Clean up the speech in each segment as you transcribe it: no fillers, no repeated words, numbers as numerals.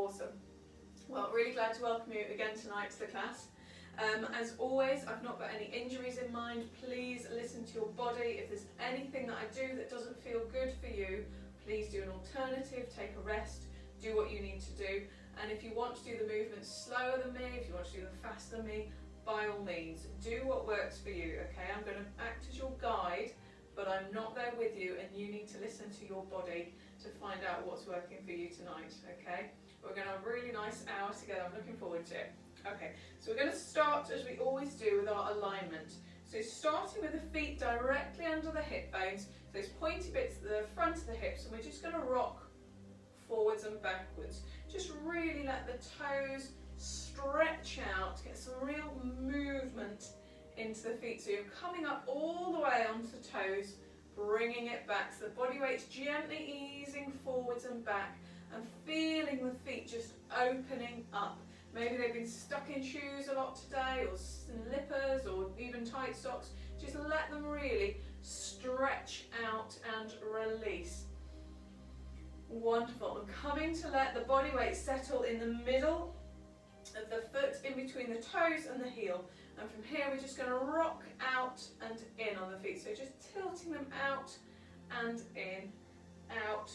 Awesome. Well, really glad to welcome you again tonight to the class. As always, I've not got any injuries in mind. Please listen to your body. If there's anything that I do that doesn't feel good for you, please do an alternative, take a rest, do what you need to do. And if you want to do the movements slower than me, if you want to do them faster than me, by all means, do what works for you, okay? I'm going to act as your guide, but I'm not there with you, and you need to listen to your body to find out what's working for you tonight, okay? We're going to have a really nice hour together. I'm looking forward to it. Okay, so we're going to start, as we always do, with our alignment. So starting with the feet directly under the hip bones, those pointy bits at the front of the hips, and we're just going to rock forwards and backwards. Just really let the toes stretch out, get some real movement into the feet. So you're coming up all the way onto the toes, bringing it back. So the body weight's gently easing forwards and back, and feeling the feet just opening up. Maybe they've been stuck in shoes a lot today, or slippers, or even tight socks. Just let them really stretch out and release. Wonderful. And coming to let the body weight settle in the middle of the foot, in between the toes and the heel. And from here we're just going to rock out and in on the feet. So just tilting them out and in, out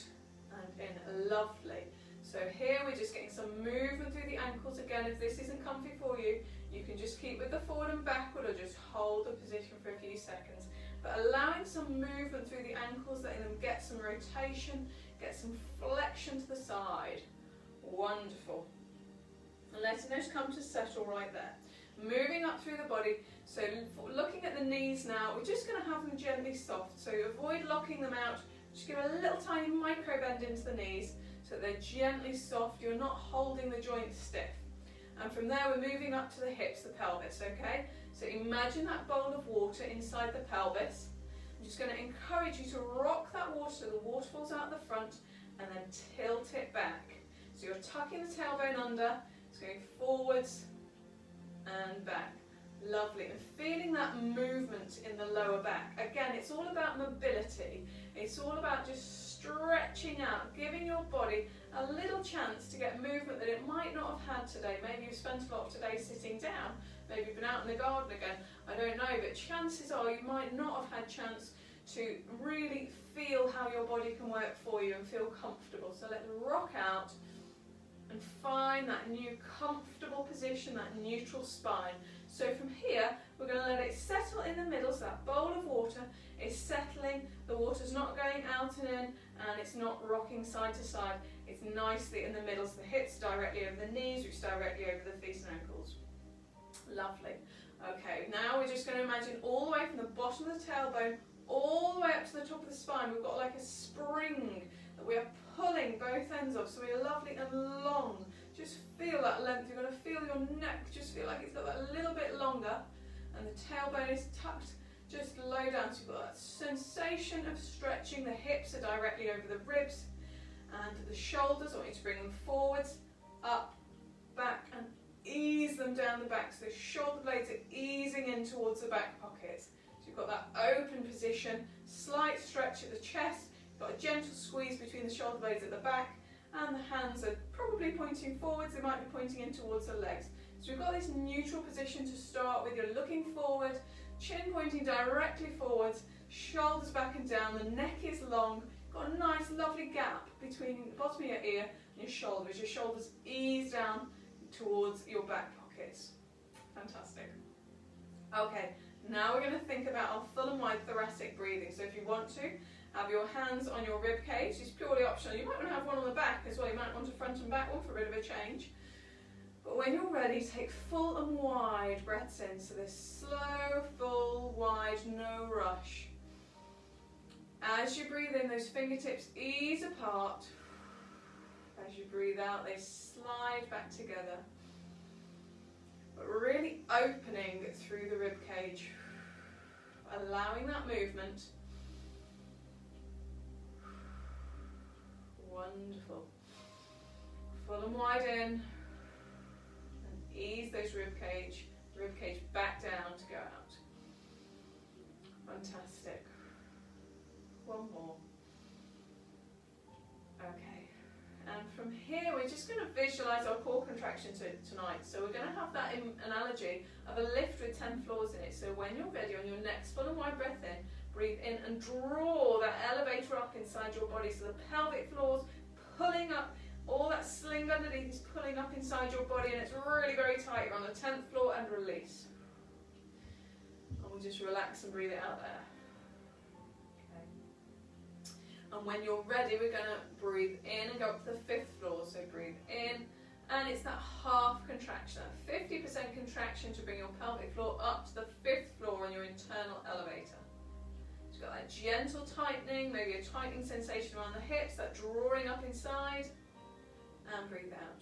and in. Lovely. So here we're just getting some movement through the ankles. Again, if this isn't comfy for you, you can just keep with the forward and backward, or just hold the position for a few seconds. But allowing some movement through the ankles, letting them get some rotation, get some flexion to the side. Wonderful. And letting those come to settle right there. Moving up through the body. So looking at the knees now, we're just going to have them gently soft. So avoid locking them out. Just give a little tiny micro bend into the knees, so they're gently soft. You're not holding the joint stiff. And from there we're moving up to the hips, the pelvis, okay? So imagine that bowl of water inside the pelvis. I'm just going to encourage you to rock that water so the water falls out the front, and then tilt it back. So you're tucking the tailbone under, it's going forwards and back. Lovely. And feeling that movement in the lower back. Again, it's all about mobility. It's all about just stretching out, giving your body a little chance to get movement that it might not have had today. Maybe you've spent a lot of today sitting down. Maybe you've been out in the garden again. I don't know, but chances are you might not have had chance to really feel how your body can work for you and feel comfortable. So let's rock out and find that new comfortable position, that neutral spine. So from here, we're going to let it settle in the middle, so that bowl of water is settling, the water's not going out and in, and it's not rocking side to side, it's nicely in the middle, so the hips directly over the knees, which is directly over the feet and ankles. Lovely. Okay, now we're just going to imagine all the way from the bottom of the tailbone, all the way up to the top of the spine, we've got like a spring that we are pulling both ends of, so we're lovely and long. Just feel that length. You're going to feel your neck just feel like it's got that little bit longer, and the tailbone is tucked just low down, so you've got that sensation of stretching. The hips are directly over the ribs, and the shoulders, I want you to bring them forwards, up, back, and ease them down the back, so the shoulder blades are easing in towards the back pockets. So you've got that open position, slight stretch at the chest, you've got a gentle squeeze between the shoulder blades at the back, and the hands are probably pointing forwards, they might be pointing in towards the legs. So we've got this neutral position to start with. You're looking forward, chin pointing directly forwards, shoulders back and down, the neck is long, got a nice lovely gap between the bottom of your ear and your shoulder as your shoulders ease down towards your back pockets. Fantastic. Okay, now we're going to think about our full and wide thoracic breathing. So if you want to, have your hands on your rib cage. It's purely optional. You might want to have one on the back as well. You might want a front and back one for a bit of a change. But when you're ready, take full and wide breaths in. So this slow, full, wide, no rush. As you breathe in, those fingertips ease apart. As you breathe out, they slide back together. But really opening through the rib cage, allowing that movement. Wonderful. Full and wide in, and ease those rib cage back down to go out. Fantastic. One more. Okay, and from from here, we're just going to visualize our core contraction tonight. So we're going to have that analogy of a lift with 10 floors in it. So when you're ready, on your next full and wide breath in, breathe in and draw that elevator up inside your body. So the pelvic floor's pulling up, all that sling underneath is pulling up inside your body, and it's really very tight. You're on the 10th floor, and release. And we'll just relax and breathe it out there. And when you're ready, we're going to breathe in and go up to the 5th floor. So breathe in, and it's that half contraction, that 50% contraction to bring your pelvic floor up to the 5th floor on your internal elevator. So you've got that gentle tightening, maybe a tightening sensation around the hips, that drawing up inside, and breathe out.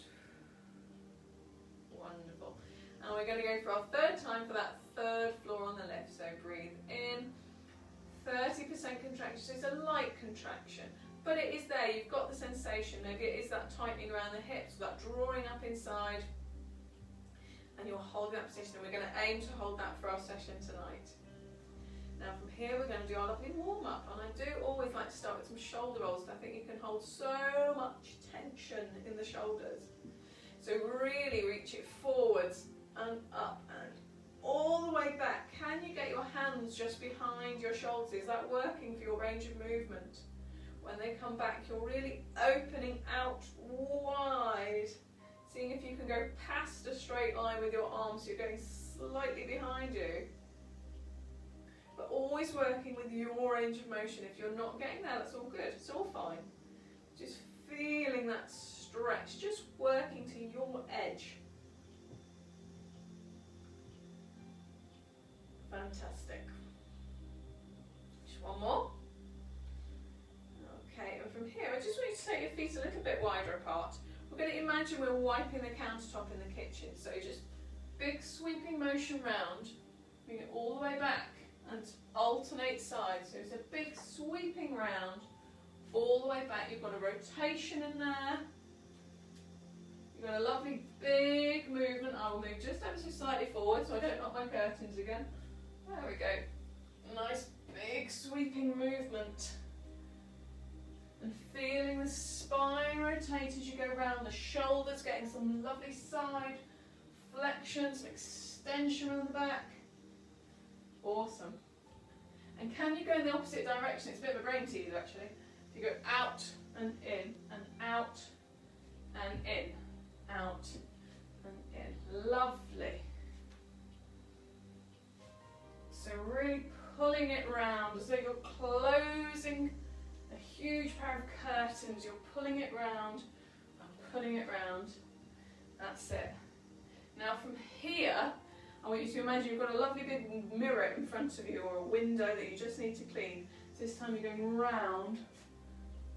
Wonderful. And we're going to go for our 3rd time for that 3rd floor on the left. So breathe in. 30% contraction, so it's a light contraction, but it is there, you've got the sensation. Maybe it is that tightening around the hips, that drawing up inside, and you're holding that position, and we're going to aim to hold that for our session tonight. Now from here we're going to do our lovely warm-up, and I do always like to start with some shoulder rolls, because I think you can hold so much tension in the shoulders. So really reach it forwards and up and all the way back. Can you get your hands just behind your shoulders? Is that working for your range of movement? When they come back, you're really opening out wide, seeing if you can go past a straight line with your arms, so you're going slightly behind you, but always working with your range of motion. If you're not getting there, that's all good, it's all fine. Just feeling that stretch, just working to your edge. Fantastic. Just one more. Okay, and from here, I just want you to take your feet a little bit wider apart. We're going to imagine we're wiping the countertop in the kitchen. So just big sweeping motion round, bring it all the way back and alternate sides. So it's a big sweeping round, all the way back. You've got a rotation in there. You've got a lovely big movement. I will move just ever so slightly forward so I don't knock my curtains again. There we go. Nice big sweeping movement. And feeling the spine rotate as you go around, the shoulders getting some lovely side flexion, some extension on the back. Awesome. And can you go in the opposite direction? It's a bit of a brain teaser actually. You go out and in, and out and in, out and in. Lovely. So really pulling it round as though you're closing a huge pair of curtains. You're pulling it round and pulling it round. That's it. Now from here, I want you to imagine you've got a lovely big mirror in front of you, or a window that you just need to clean. So this time you're going round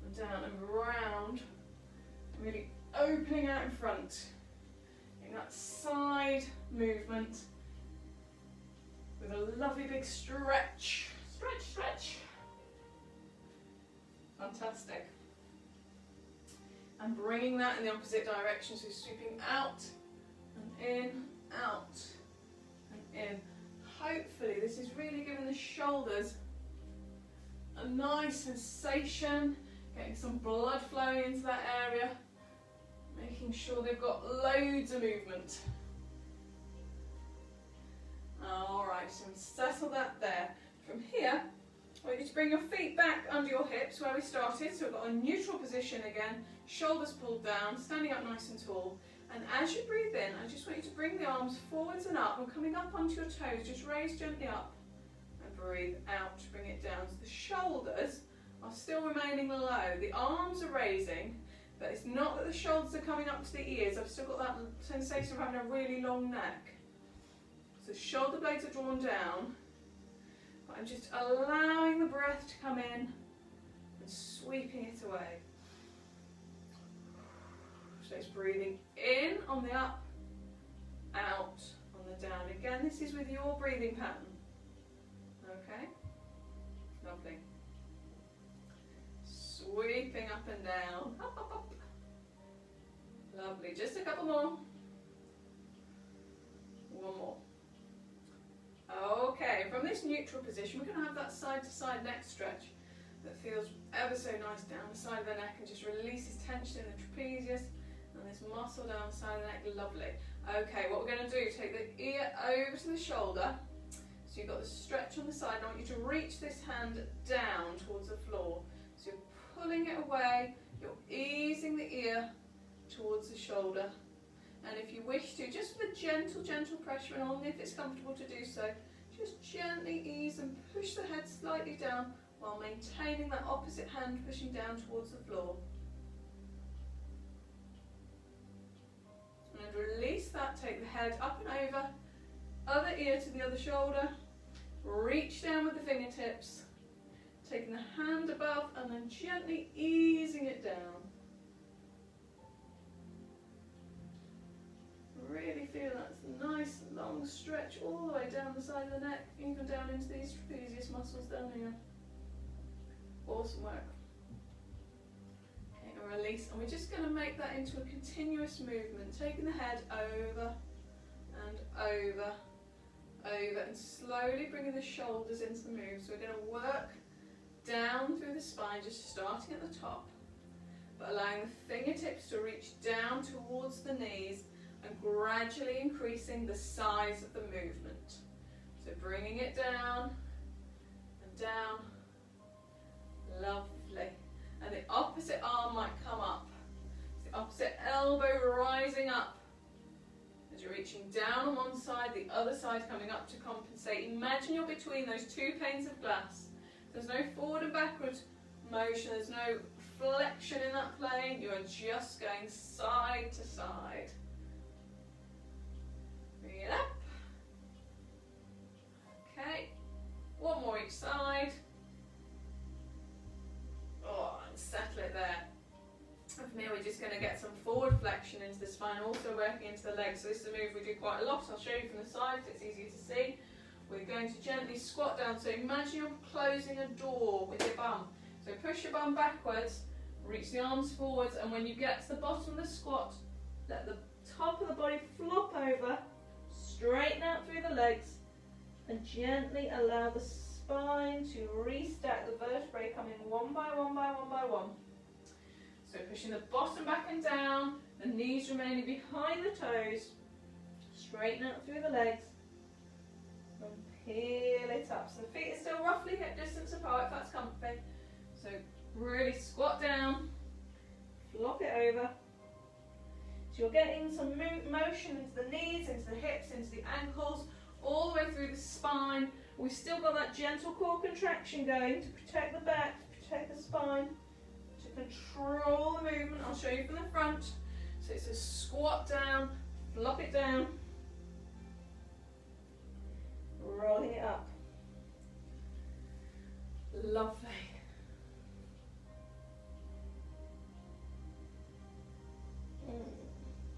and down and round, really opening out in front, in that side movement, with a lovely big stretch. Stretch, stretch. Fantastic. And bringing that in the opposite direction, so sweeping out and in, out and in. Hopefully this is really giving the shoulders a nice sensation, getting some blood flowing into that area, making sure they've got loads of movement. Alright, so settle that there. From here, I want you to bring your feet back under your hips where we started. So we've got a neutral position again, shoulders pulled down, standing up nice and tall. And as you breathe in, I just want you to bring the arms forwards and up, and coming up onto your toes, just raise gently up and breathe out, bring it down. So the shoulders are still remaining low. The arms are raising, but it's not that the shoulders are coming up to the ears. I've still got that sensation of having a really long neck. So shoulder blades are drawn down, but I'm just allowing the breath to come in and sweeping it away. So it's breathing in on the up, out on the down. Again, this is with your breathing pattern. Okay? Lovely. Sweeping up and down. Up, up, up. Lovely. Just a couple more. One more. Okay, from this neutral position, we're going to have that side to side neck stretch. that feels ever so nice down the side of the neck and just releases tension in the trapezius and this muscle down the side of the neck. Lovely. Okay, what we're going to do, take the ear over to the shoulder. So you've got the stretch on the side. I want you to reach this hand down towards the floor. So you're pulling it away, you're easing the ear towards the shoulder. And if you wish to, just with a gentle, gentle pressure, and only if it's comfortable to do so, just gently ease and push the head slightly down while maintaining that opposite hand pushing down towards the floor. And release that, take the head up and over, other ear to the other shoulder, reach down with the fingertips, taking the hand above and then gently easing it down. Really feel that nice long stretch all the way down the side of the neck, even down into these trapezius muscles down here. Awesome work. Okay, and release, and we're just going to make that into a continuous movement, taking the head over and over, over, and slowly bringing the shoulders into the move. So we're going to work down through the spine, just starting at the top, but allowing the fingertips to reach down towards the knees and gradually increasing the size of the movement. So bringing it down and down. Lovely. And the opposite arm might come up. The opposite elbow rising up. As you're reaching down on one side, the other side coming up to compensate. Imagine you're between those two panes of glass. There's no forward and backward motion. There's no flexion in that plane. You are just going side to side. Bring it up. Okay. One more each side. Oh, and settle it there. And from here we're just going to get some forward flexion into the spine, also working into the legs. So this is a move we do quite a lot. I'll show you from the side so it's easier to see. We're going to gently squat down. So imagine you're closing a door with your bum. So push your bum backwards, reach the arms forwards, and when you get to the bottom of the squat, let the top of the body flop over, straighten out through the legs, and gently allow the spine to restack, the vertebrae coming one by one by one by one. So pushing the bottom back and down, the knees remaining behind the toes, straighten out through the legs, and peel it up. So the feet are still roughly hip distance apart if that's comfy. So really squat down, flop it over. So you're getting some motion into the knees, into the hips, into the ankles, all the way through the spine. We've still got that gentle core contraction going to protect the back, to protect the spine, to control the movement. I'll show you from the front. So it's a squat down, flop it down, rolling it up. Lovely.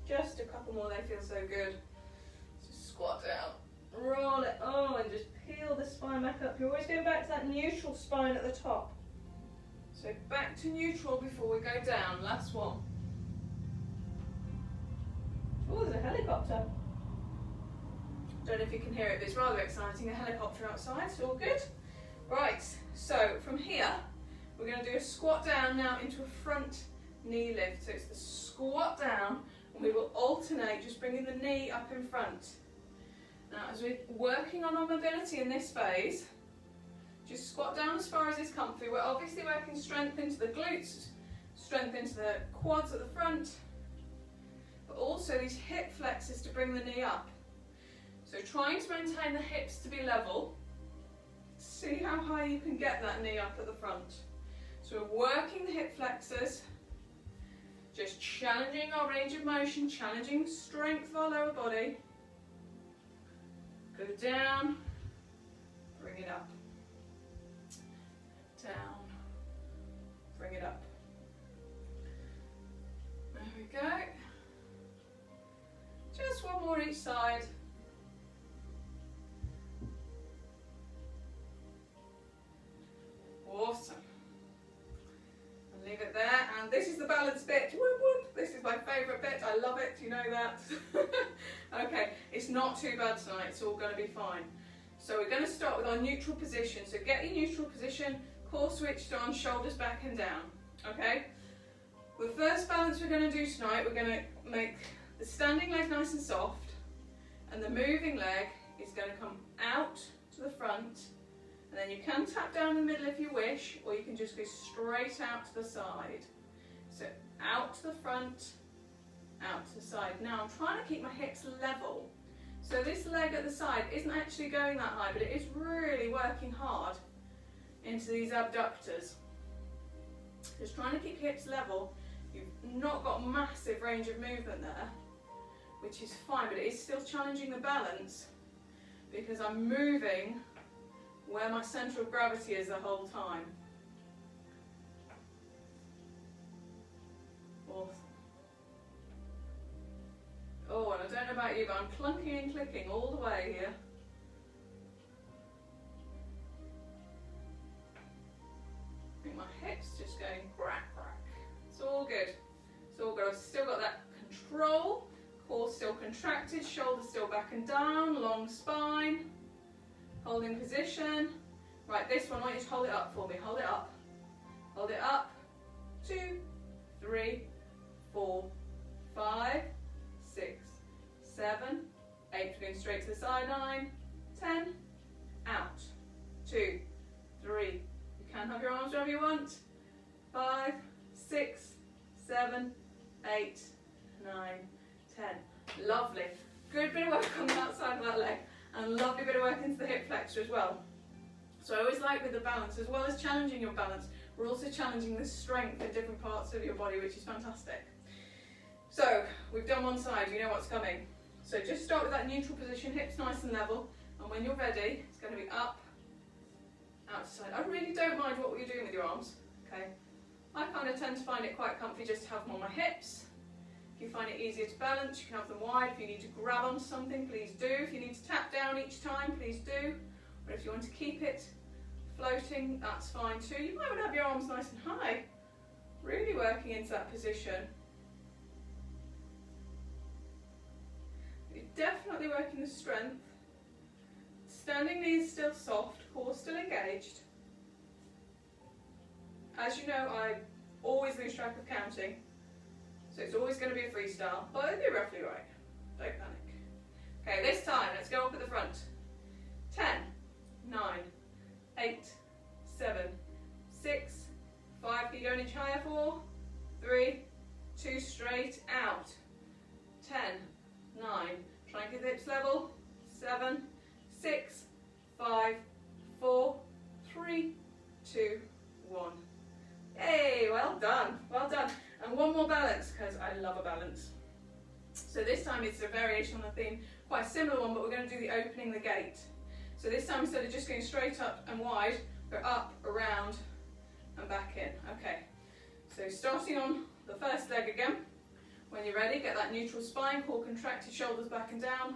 Just a couple more, they feel so good. So squat down, roll it, and just peel the spine back up. You're always going back to that neutral spine at the top. So back to neutral before we go down. Last one. Oh, there's a helicopter. Don't know if you can hear it, but it's rather exciting. A helicopter outside, so all good. Right, so from here, we're going to do a squat down now into a front knee lift. So it's the squat down, and we will alternate, just bringing the knee up in front. Now, as we're working on our mobility in this phase, just squat down as far as is comfy. We're obviously working strength into the glutes, strength into the quads at the front, but also these hip flexors to bring the knee up. So trying to maintain the hips to be level. See how high you can get that knee up at the front. So we're working the hip flexors, just challenging our range of motion, challenging the strength of our lower body. Go down, bring it up. Down, bring it up. There we go. Just one more each side. Awesome. And leave it there. And this is the balance bit. Whoop, whoop. This is my favourite bit. I love it. You know that. Okay, it's not too bad tonight. It's all going to be fine. So we're going to start with our neutral position. So get your neutral position. core switched on, shoulders back and down, okay? The first balance we're going to do tonight, we're going to make the standing leg nice and soft, and the moving leg is going to come out to the front, and then you can tap down in the middle if you wish, or you can just go straight out to the side. So out to the front, out to the side. Now I'm trying to keep my hips level. So this leg at the side isn't actually going that high, but it is really working hard into these abductors. Just trying to keep hips level. You've not got massive range of movement there, which is fine, but it is still challenging the balance because I'm moving where my centre of gravity is the whole time. Awesome. Oh, and I don't know about you, but I'm clunking and clicking all the way here. I think my hips just going crack, crack. It's all good. It's all good. I've still got that control. Core still contracted, shoulders still back and down, long spine. Holding position. Right, this one, I want you to hold it up for me. Hold it up. Hold it up. 2, 3, 4, 5, 6, 7, 8. We're going straight to the side. 9, 10. Out. 2, 3. You can have your arms wherever you want. 5, 6, 7, 8, 9, 10. Lovely. Good bit of work on the outside of that leg, and lovely bit of work into the hip flexor as well. So I always like with the balance, as well as challenging your balance, we're also challenging the strength in different parts of your body, which is fantastic. So we've done one side, you know what's coming. So just start with that neutral position, hips nice and level, and when you're ready, it's going to be up, outside. I really don't mind what you're doing with your arms, okay? I kind of tend to find it quite comfy just to have them on my hips. If you find it easier to balance, you can have them wide. If you need to grab onto something, please do. If you need to tap down each time, please do. Or if you want to keep it floating, that's fine too. You might want to have your arms nice and high, really working into that position. You're definitely working the strength. Standing knees still soft, core still engaged. As you know, I always lose track of counting, so it's always going to be a freestyle, but it'll be roughly right. Don't panic. Okay, this time, let's go up at the front. 10, 9, 8, 7, 6, 5, keep going inch higher, 4, 3, 2, straight out. 10, 9, try and keep the hips level. 7, 6, 5, 4, 3, 2, 1. Hey, well done, well done. And one more balance, because I love a balance. So this time it's a variation on the theme, quite a similar one, but we're going to do the opening the gate. So this time, instead of just going straight up and wide, we're up, around, and back in. Okay, so starting on the first leg again. When you're ready, get that neutral spine, core contracted, shoulders back and down.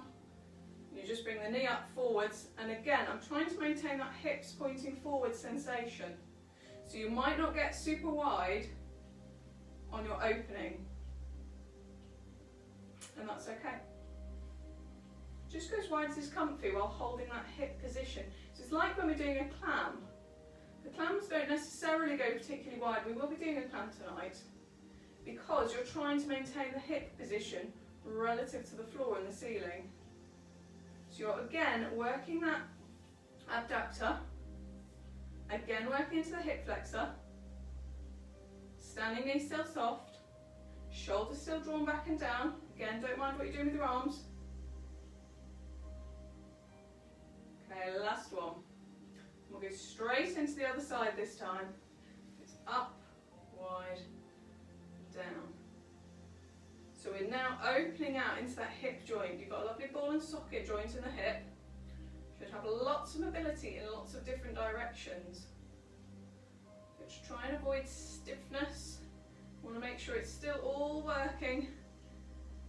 You just bring the knee up forwards, and again, I'm trying to maintain that hips pointing forward sensation. So you might not get super wide on your opening, and that's okay. Just go as wide as is comfy while holding that hip position. So it's like when we're doing a clam. The clams don't necessarily go particularly wide. We will be doing a clam tonight because you're trying to maintain the hip position relative to the floor and the ceiling. So you're again working that abductor, again working into the hip flexor, standing knee still soft, shoulders still drawn back and down. Again, don't mind what you're doing with your arms. Okay, last one. We'll go straight into the other side this time. It's up, wide, down. So we're now opening out into that hip joint. You've got a lovely ball and socket joint in the hip. Should have lots of mobility in lots of different directions. So just try and avoid stiffness. Want to make sure it's still all working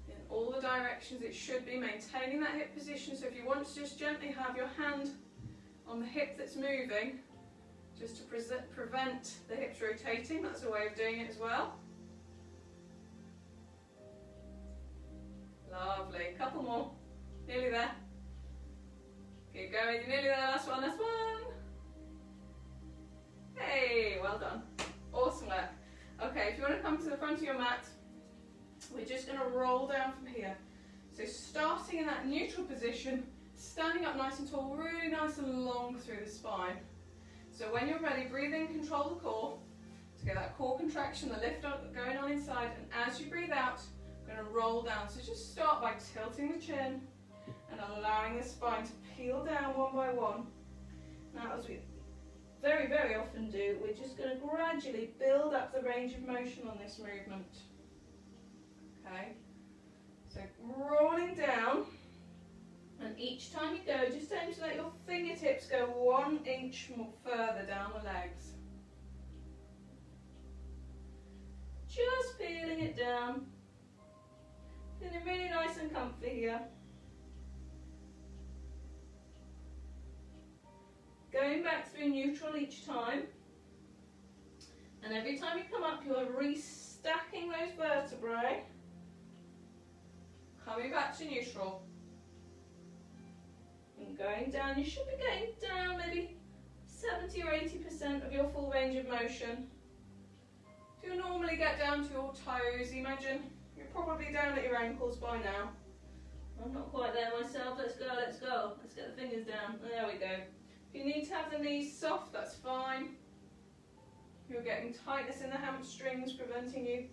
in all the directions it should be, maintaining that hip position. So if you want to just gently have your hand on the hip that's moving, just to prevent the hips rotating, that's a way of doing it as well. Lovely, a couple more, nearly there. Keep going, you're nearly there, last one, last one. Hey, to your mat. We're just going to roll down from here. So starting in that neutral position, standing up nice and tall, really nice and long through the spine. So when you're ready, breathe in, control the core, to get that core contraction, the lift up going on inside, and as you breathe out, we're going to roll down. So just start by tilting the chin and allowing the spine to peel down one by one. Now, as we very, very often do, we're just going to gradually build up the range of motion on this movement. Okay, so rolling down, and each time you go, just aim to let your fingertips go 1 inch more further down the legs. Just peeling it down. Feeling really nice and comfy here. Going back through neutral each time. And every time you come up, you're restacking those vertebrae. Coming back to neutral. And going down, you should be getting down maybe 70 or 80% of your full range of motion. If you normally get down to your toes, imagine you're probably down at your ankles by now. I'm not quite there myself. Let's go, let's go. Let's get the fingers down. There we go. If you need to have the knees soft, that's fine. You're getting tightness in the hamstrings, preventing you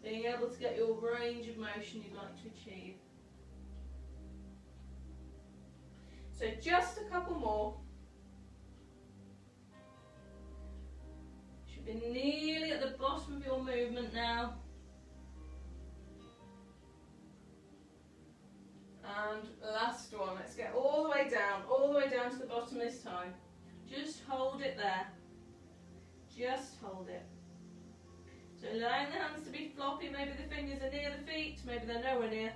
being able to get your range of motion you'd like to achieve. So just a couple more. Should be nearly at the bottom of your movement now. And last one. Let's get all the way down to the bottom this time. Just hold it there. Just hold it. So allowing the hands to be floppy, maybe the fingers are near the feet, maybe they're nowhere near,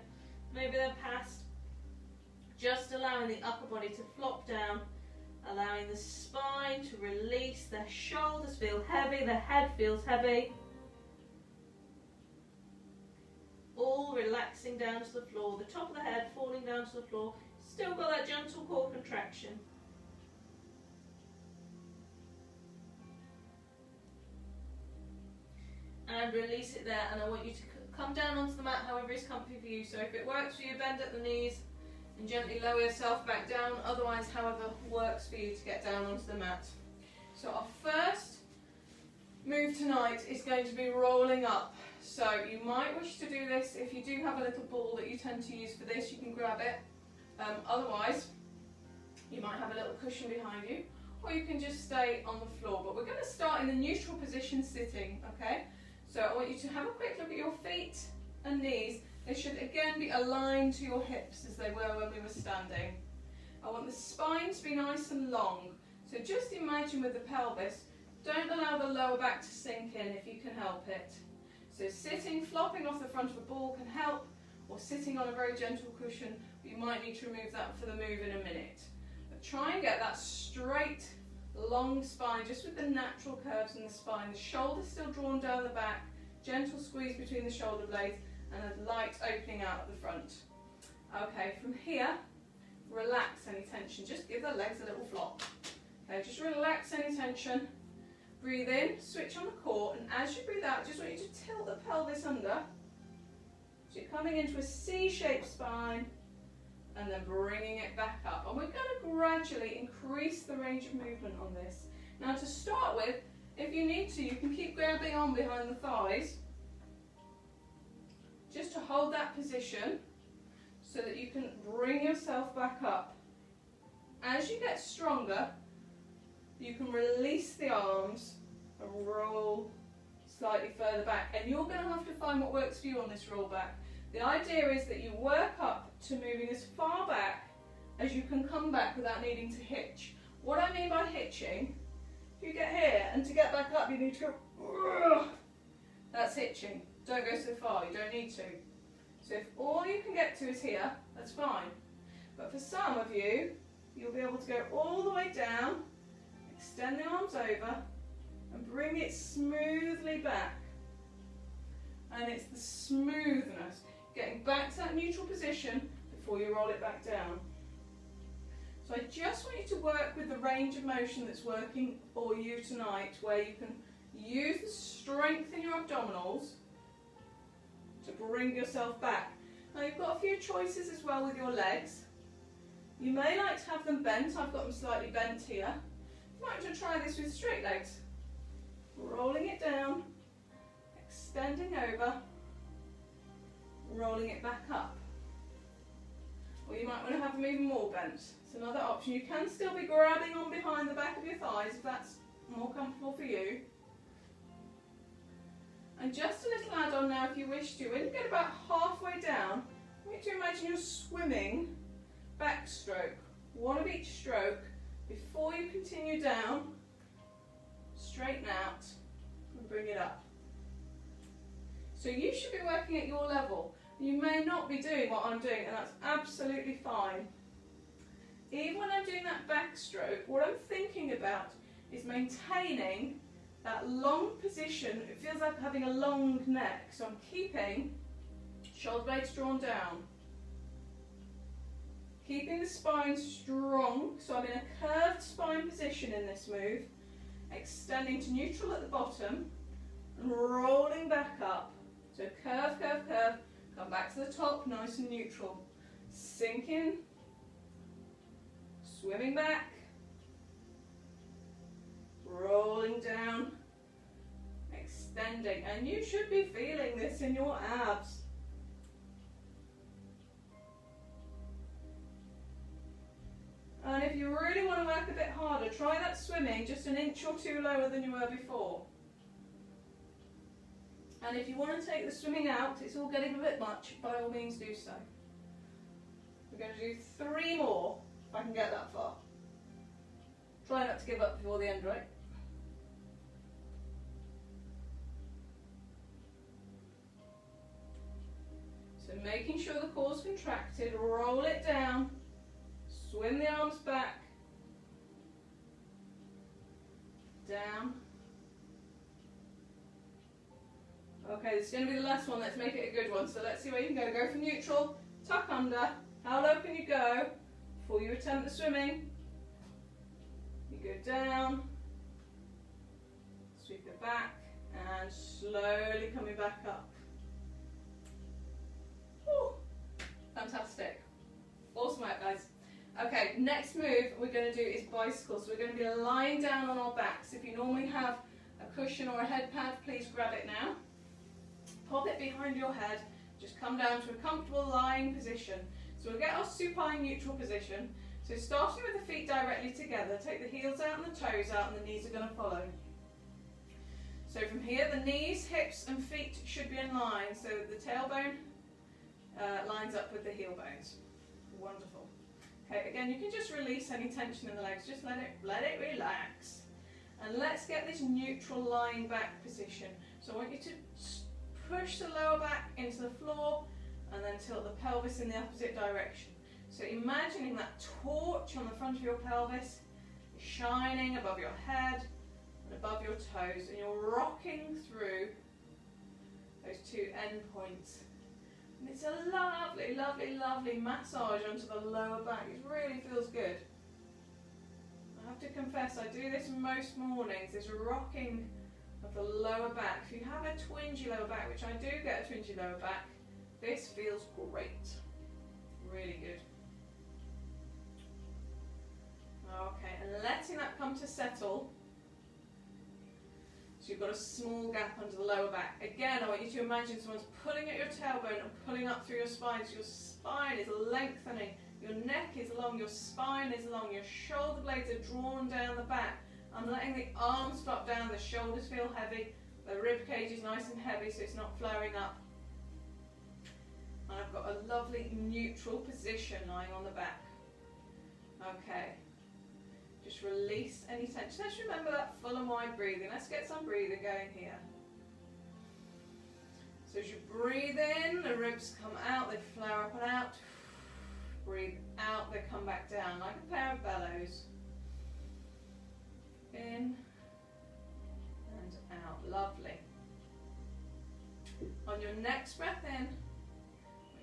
maybe they're past. Just allowing the upper body to flop down, allowing the spine to release, the shoulders feel heavy, the head feels heavy. All relaxing down to the floor, the top of the head falling down to the floor, still got that gentle core contraction. And release it there, and I want you to come down onto the mat however is comfy for you. So if it works for you, bend at the knees and gently lower yourself back down, otherwise however works for you to get down onto the mat. So our first move tonight is going to be rolling up. So you might wish to do this, if you do have a little ball that you tend to use for this, you can grab it. Otherwise, you might have a little cushion behind you, or you can just stay on the floor. But we're going to start in the neutral position sitting, okay? So I want you to have a quick look at your feet and knees. They should again be aligned to your hips as they were when we were standing. I want the spine to be nice and long. So just imagine with the pelvis, don't allow the lower back to sink in if you can help it. So sitting, flopping off the front of a ball can help, or sitting on a very gentle cushion, but you might need to remove that for the move in a minute. But try and get that straight, long spine, just with the natural curves in the spine, the shoulders still drawn down the back, gentle squeeze between the shoulder blades, and a light opening out at the front. Okay, from here, relax any tension, just give the legs a little flop. Okay, just relax any tension. Breathe in, switch on the core, and as you breathe out, just want you to tilt the pelvis under. So you're coming into a C-shaped spine, and then bringing it back up. And we're going to gradually increase the range of movement on this. Now to start with, if you need to, you can keep grabbing on behind the thighs, just to hold that position, so that you can bring yourself back up. As you get stronger, you can release the arms and roll slightly further back. And you're going to have to find what works for you on this roll back. The idea is that you work up to moving as far back as you can come back without needing to hitch. What I mean by hitching, if you get here and to get back up you need to go, that's hitching. Don't go so far, you don't need to. So if all you can get to is here, that's fine. But for some of you, you'll be able to go all the way down, extend the arms over, and bring it smoothly back. And it's the smoothness, getting back to that neutral position before you roll it back down. So I just want you to work with the range of motion that's working for you tonight, where you can use the strength in your abdominals to bring yourself back. Now you've got a few choices as well with your legs. You may like to have them bent. I've got them slightly bent here. You might want to try this with straight legs. Rolling it down, extending over, rolling it back up. Or you might want to have them even more bent. It's another option. You can still be grabbing on behind the back of your thighs if that's more comfortable for you. And just a little add-on now if you wish to. When you get about halfway down, I want you to imagine you're swimming backstroke. One of each stroke before you continue down. Straighten out and bring it up. So you should be working at your level. You may not be doing what I'm doing, and that's absolutely fine. Even when I'm doing that backstroke, what I'm thinking about is maintaining that long position. It feels like having a long neck, so I'm keeping shoulder blades drawn down. Keeping the spine strong, so I'm in a curved spine position in this move. Extending to neutral at the bottom and rolling back up. So curve, curve, curve, come back to the top, nice and neutral. Sink in, swimming back, rolling down, extending. And you should be feeling this in your abs. And if you really want to work a bit harder, try that swimming just an inch or two lower than you were before. And if you want to take the swimming out, it's all getting a bit much, by all means do so. We're going to do 3 more, if I can get that far. Try not to give up before the end, right? So making sure the core's contracted, roll it down. Swim the arms back, down. Okay, this is going to be the last one. Let's make it a good one. So let's see where you can go. Go from neutral, tuck under. How low can you go before you attempt the swimming? You go down, sweep it back, and slowly coming back up. Woo. Fantastic. Awesome work, guys. Okay, next move we're going to do is bicycle. So we're going to be lying down on our backs. If you normally have a cushion or a head pad, please grab it now. Pop it behind your head. Just come down to a comfortable lying position. So we'll get our supine neutral position. So starting with the feet directly together, take the heels out and the toes out, and the knees are going to follow. So from here, the knees, hips and feet should be in line. So the tailbone lines up with the heel bones. Wonderful. Okay, again, you can just release any tension in the legs. Just let it relax. And let's get this neutral lying back position. So I want you to push the lower back into the floor and then tilt the pelvis in the opposite direction. So imagining that torch on the front of your pelvis is shining above your head and above your toes, and you're rocking through those 2 end points. And it's a lovely, lovely, lovely massage onto the lower back. It really feels good. I have to confess, I do this most mornings, this rocking of the lower back. If you have a twingy lower back, which I do get a twingy lower back, this feels great. Really good. Okay, and letting that come to settle. So you've got a small gap under the lower back. Again, I want you to imagine someone's pulling at your tailbone and pulling up through your spine. So your spine is lengthening, your neck is long, your spine is long, your shoulder blades are drawn down the back. I'm letting the arms drop down, the shoulders feel heavy, the rib cage is nice and heavy so it's not flaring up. And I've got a lovely neutral position lying on the back. Okay. Just release any tension. Let's remember that full and wide breathing. Let's get some breathing going here. So as you breathe in, the ribs come out, they flare up and out. Breathe out, they come back down like a pair of bellows. In and out. Lovely. On your next breath in,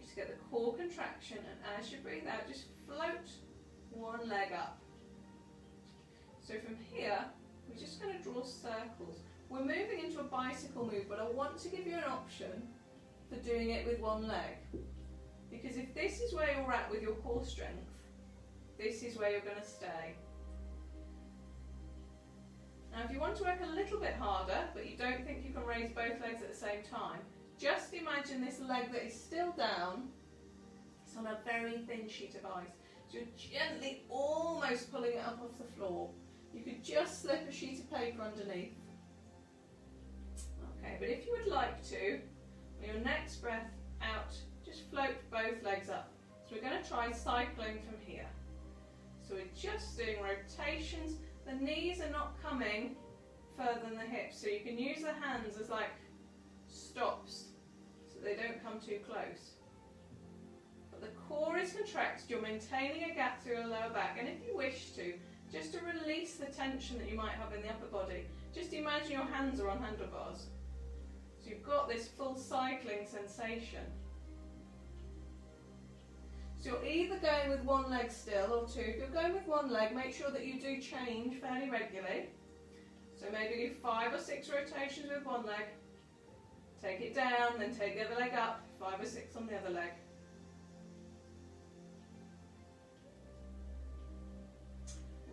just get the core contraction, and as you breathe out, just float one leg up. So from here, we're just going to draw circles. We're moving into a bicycle move, but I want to give you an option for doing it with one leg. Because if this is where you're at with your core strength, this is where you're going to stay. Now if you want to work a little bit harder, but you don't think you can raise both legs at the same time, just imagine this leg that is still down, it's on a very thin sheet of ice. So you're gently almost pulling it up off the floor. You could just slip a sheet of paper underneath. Okay, but if you would like to, on your next breath out, just float both legs up. So we're going to try cycling from here. So we're just doing rotations. The knees are not coming further than the hips, so you can use the hands as like stops so they don't come too close. But the core is contracted, you're maintaining a gap through your lower back, and if you wish to, just to release the tension that you might have in the upper body, just imagine your hands are on handlebars. So you've got this full cycling sensation. So you're either going with one leg still or two. If you're going with one leg, make sure that you do change fairly regularly. So maybe do 5 or 6 rotations with one leg, take it down, then take the other leg up, 5 or 6 on the other leg.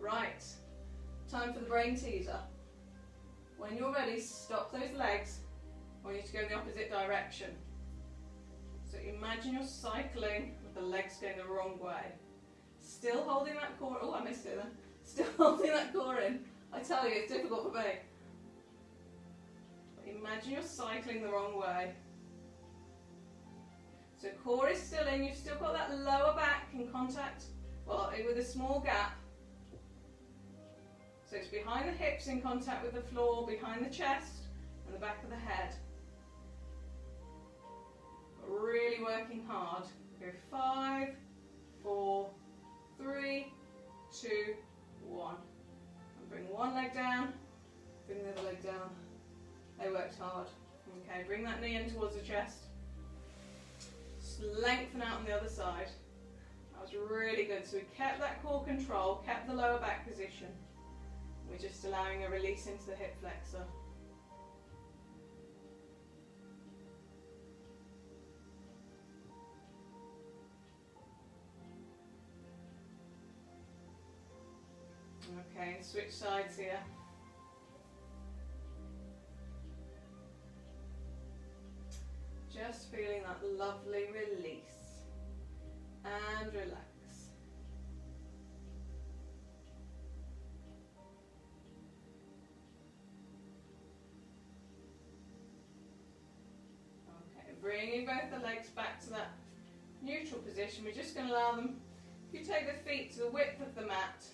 Right, time for the brain teaser. When you're ready, stop those legs. I want you to go in the opposite direction. So imagine you're cycling with the legs going the wrong way. Still holding that core, oh I missed it then. Still holding that core in. I tell you, it's difficult for me. But imagine you're cycling the wrong way. So core is still in, you've still got that lower back in contact, well, with a small gap. So it's behind the hips in contact with the floor, behind the chest and the back of the head. But really working hard. Go 5, 4, 3, 2, 1. And bring one leg down, bring the other leg down. They worked hard. Okay, bring that knee in towards the chest. Just lengthen out on the other side. That was really good. So we kept that core control, kept the lower back position. We're just allowing a release into the hip flexor. Okay, switch sides here. Just feeling that lovely release and relax. Bringing both the legs back to that neutral position. We're just going to allow them, if you take the feet to the width of the mat,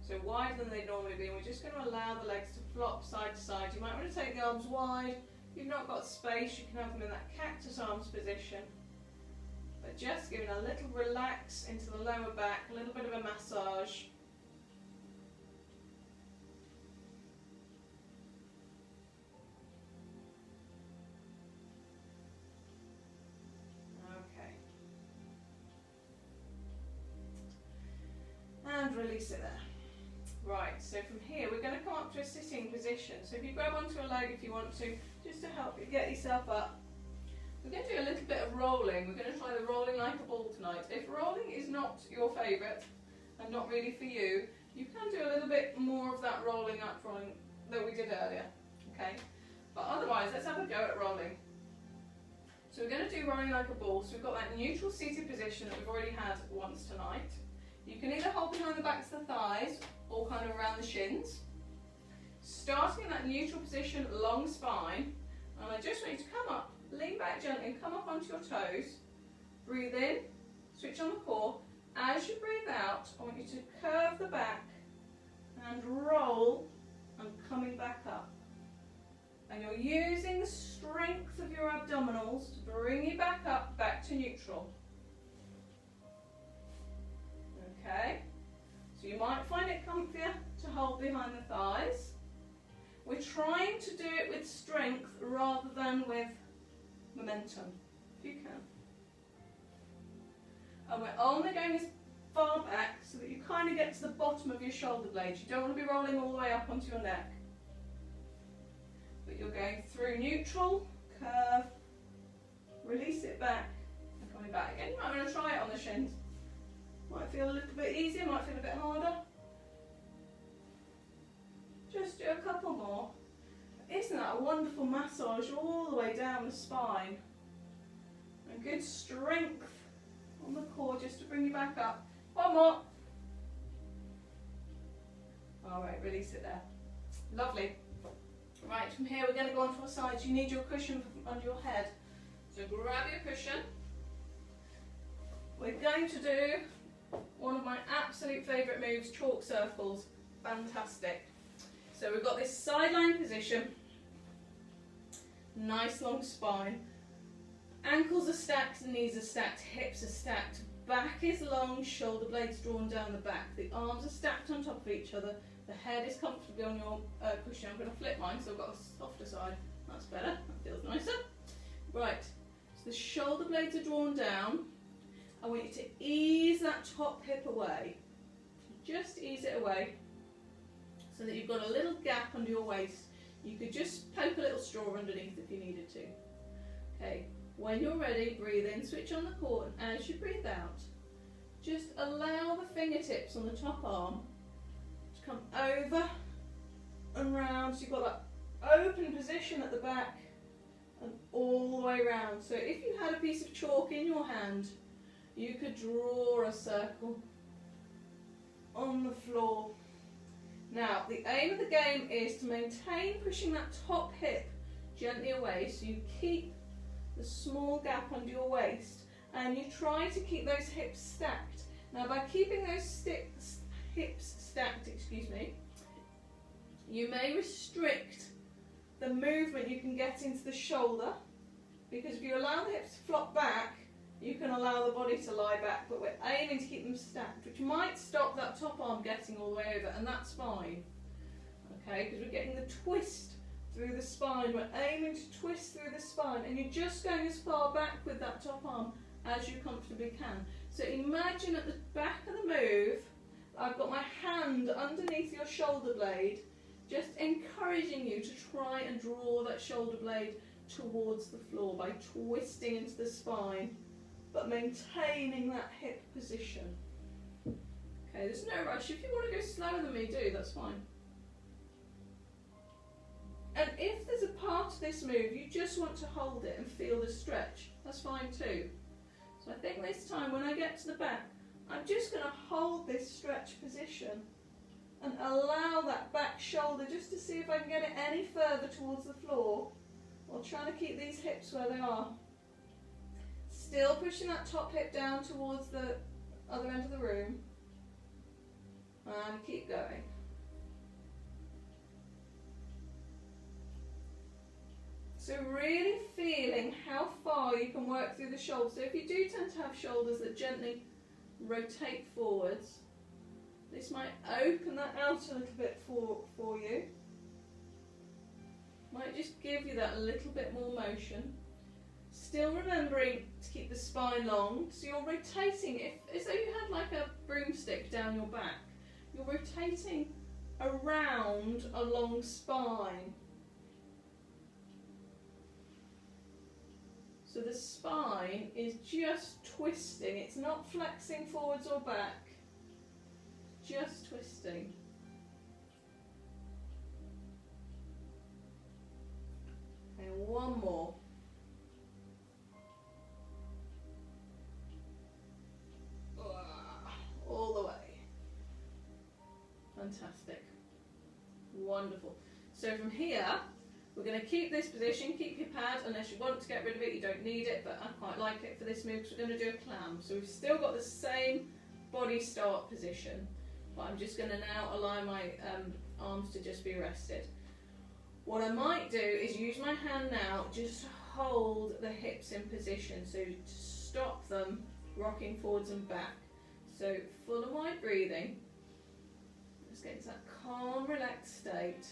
so wider than they'd normally be, and we're just going to allow the legs to flop side to side. You might want to take the arms wide. If you've not got space, you can have them in that cactus arms position. But just giving a little relax into the lower back, a little bit of a massage. And release it there. Right, so from here we're going to come up to a sitting position. So if you grab onto a leg if you want to, just to help you get yourself up. We're going to do a little bit of rolling. We're going to try the rolling like a ball tonight. If rolling is not your favourite and not really for you, you can do a little bit more of that rolling up rolling that we did earlier. Okay, but otherwise let's have a go at rolling. So we're going to do rolling like a ball. So we've got that neutral seated position that we've already had once tonight. You can either hold behind the backs of the thighs or kind of around the shins. Starting in that neutral position, long spine, and I just want you to come up, lean back gently and come up onto your toes. Breathe in, switch on the core. As you breathe out, I want you to curve the back and roll and coming back up. And you're using the strength of your abdominals to bring you back up, back to neutral. Okay, so you might find it comfier to hold behind the thighs. We're trying to do it with strength rather than with momentum, if you can. And we're only going as far back so that you kind of get to the bottom of your shoulder blades. You don't want to be rolling all the way up onto your neck. But you're going through neutral, curve, release it back, and coming back again. I'm going to try it on the shins. Might feel a little bit easier, might feel a bit harder. Just do a couple more. Isn't that a wonderful massage all the way down the spine? And good strength on the core just to bring you back up. One more. Alright, release it there. Lovely. Right, from here we're going to go on to our sides. You need your cushion under your head. So grab your cushion. We're going to do one of my absolute favourite moves, chalk circles. Fantastic. So we've got this sideline position. Nice long spine. Ankles are stacked, knees are stacked, hips are stacked. Back is long, shoulder blades drawn down the back. The arms are stacked on top of each other. The head is comfortably on your cushion. I'm going to flip mine so I've got a softer side. That's better, that feels nicer. Right, so the shoulder blades are drawn down. I want you to ease that top hip away. Just ease it away so that you've got a little gap under your waist. You could just poke a little straw underneath if you needed to. Okay, when you're ready, breathe in, switch on the core, and as you breathe out, just allow the fingertips on the top arm to come over and round. So you've got that open position at the back and all the way around. So if you had a piece of chalk in your hand, you could draw a circle on the floor. Now, the aim of the game is to maintain pushing that top hip gently away so you keep the small gap under your waist and you try to keep those hips stacked. Now, by keeping those hips stacked, you may restrict the movement you can get into the shoulder, because if you allow the hips to flop back, you can allow the body to lie back, but we're aiming to keep them stacked, which might stop that top arm getting all the way over, and that's fine, okay, because we're getting the twist through the spine. We're aiming to twist through the spine, and you're just going as far back with that top arm as you comfortably can. So imagine at the back of the move, I've got my hand underneath your shoulder blade, just encouraging you to try and draw that shoulder blade towards the floor by twisting into the spine, but maintaining that hip position. Okay, there's no rush. If you want to go slower than me, do, that's fine. And if there's a part of this move you just want to hold it and feel the stretch, that's fine too. So I think this time when I get to the back, I'm just going to hold this stretch position and allow that back shoulder just to see if I can get it any further towards the floor, while trying to keep these hips where they are. Still pushing that top hip down towards the other end of the room. And keep going. So really feeling how far you can work through the shoulders. So if you do tend to have shoulders that gently rotate forwards, this might open that out a little bit for you. Might just give you that little bit more motion. Still remembering to keep the spine long, so you're rotating, as though you had like a broomstick down your back. You're rotating around a long spine. So the spine is just twisting, it's not flexing forwards or back, just twisting. And one more. All the way. Fantastic. Wonderful. So from here, we're going to keep this position, keep your pad, unless you want to get rid of it, you don't need it, but I quite like it for this move because we're going to do a clam. So we've still got the same body start position, but I'm just going to now allow my arms to just be rested. What I might do is use my hand now just to hold the hips in position, so to stop them rocking forwards and back. So full and wide breathing, just get into that calm, relaxed state.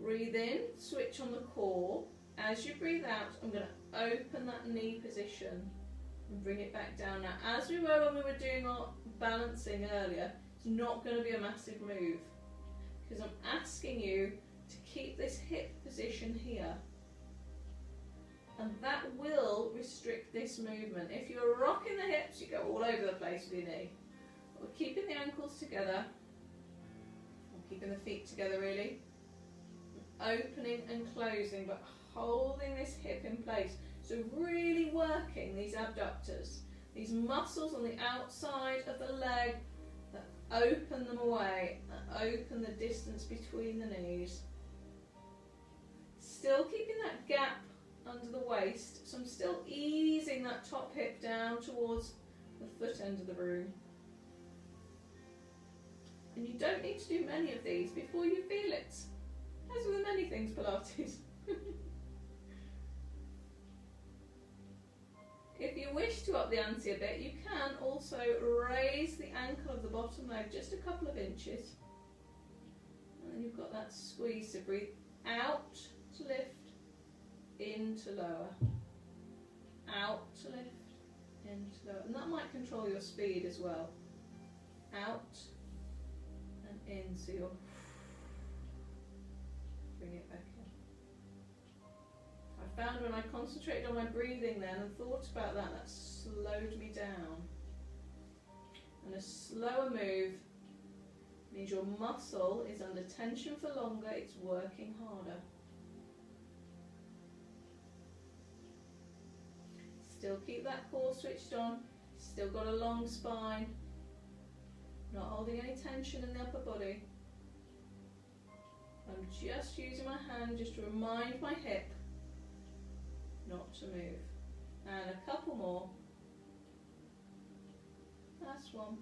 Breathe in, switch on the core. As you breathe out, I'm going to open that knee position and bring it back down. Now, as we were when we were doing our balancing earlier, it's not going to be a massive move because I'm asking you to keep this hip position here and that will restrict this movement. If you're rocking the hips, you go all over the place with your knee. But we're keeping the ankles together, or keeping the feet together really, opening and closing, but holding this hip in place. So really working these abductors, these muscles on the outside of the leg that open them away, that open the distance between the knees. Still keeping that gap under the waist, so I'm still easing that top hip down towards the foot end of the room. And you don't need to do many of these before you feel it, as with many things Pilates. If you wish to up the ante a bit, you can also raise the ankle of the bottom leg just a couple of inches. And then you've got that squeeze, so breathe out to lift, in to lower, out to lift, in to lower. And that might control your speed as well. Out and in, so you'll bring it back in. I found when I concentrated on my breathing then and thought about that, that slowed me down. And a slower move means your muscle is under tension for longer, it's working harder. Still keep that core switched on, still got a long spine, not holding any tension in the upper body. I'm just using my hand just to remind my hip not to move. And a couple more. Last one.